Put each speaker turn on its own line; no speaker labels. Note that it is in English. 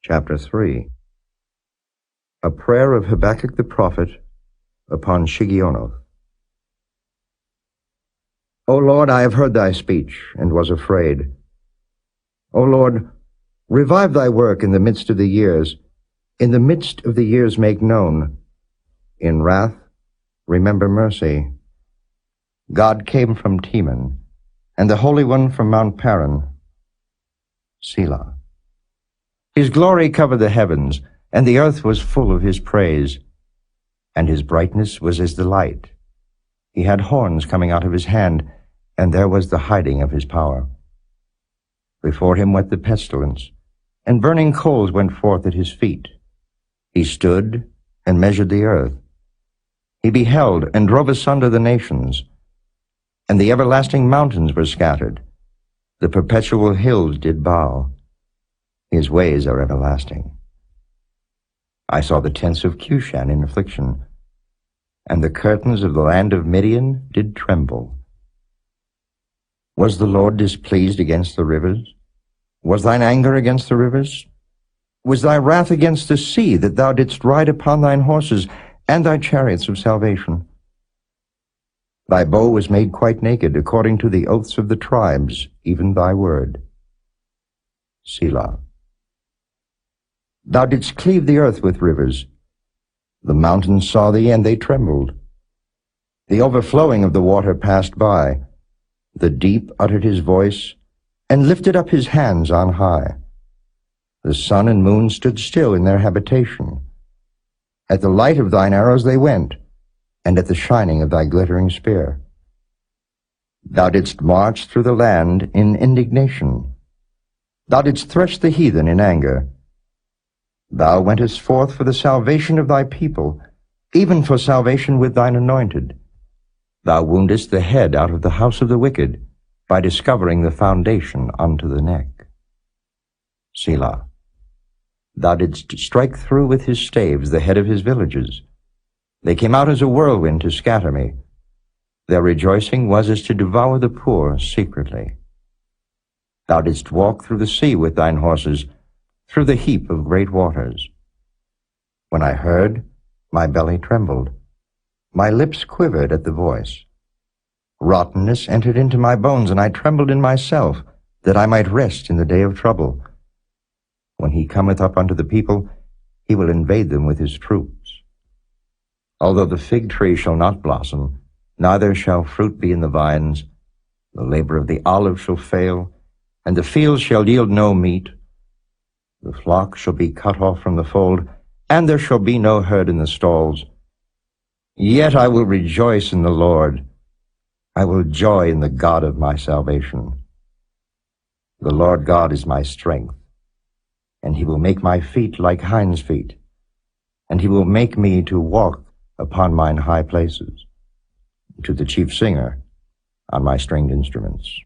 Chapter 3. A prayer of Habakkuk the prophet upon Shigionoth. O Lord, I have heard thy speech, and was afraid. O Lord, revive thy work in the midst of the years. In the midst of the years make known. In wrath remember mercy. God came from Teman, and the Holy One from Mount Paran. Selah. His glory covered the heavens, and the earth was full of his praise. And his brightness was as the light. He had horns coming out of his hand, and there was the hiding of his power. Before him went the pestilence, and burning coals went forth at his feet. He stood and measured the earth. He beheld and drove asunder the nations, and the everlasting mountains were scattered. The perpetual hills did bow. His ways are everlasting. I saw the tents of Cushan in affliction, and the curtains of the land of Midian did tremble. Was the Lord displeased against the rivers? Was thine anger against the rivers? Was thy wrath against the sea, that thou didst ride upon thine horses, and thy chariots of salvation? Thy bow was made quite naked, according to the oaths of the tribes, even thy word. Selah. Thou didst cleave the earth with rivers. The mountains saw thee, and they trembled. The overflowing of the water passed by. The deep uttered his voice, and lifted up his hands on high. The sun and moon stood still in their habitation. At the light of thine arrows they went, and at the shining of thy glittering spear. Thou didst march through the land in indignation. Thou didst thresh the heathen in anger. Thou wentest forth for the salvation of thy people, even for salvation with thine anointed. Thou woundest the head out of the house of the wicked, by discovering the foundation unto the neck. Selah. Thou didst strike through with his staves the head of his villages. They came out as a whirlwind to scatter me. Their rejoicing was as to devour the poor secretly. Thou didst walk through the sea with thine horses, through the heap of great waters. When I heard, my belly trembled. My lips quivered at the voice. Rottenness entered into my bones, and I trembled in myself, that I might rest in the day of trouble. When he cometh up unto the people, he will invade them with his troops. Although the fig tree shall not blossom, neither shall fruit be in the vines, the labor of the olive shall fail, and the fields shall yield no meat. The flock shall be cut off from the fold, and there shall be no herd in the stalls. Yet I will rejoice in the Lord. I will joy in the God of my salvation. The Lord God is my strength, and he will make my feet like hinds' feet, and he will make me to walk upon mine high places. To the chief singer on my stringed instruments.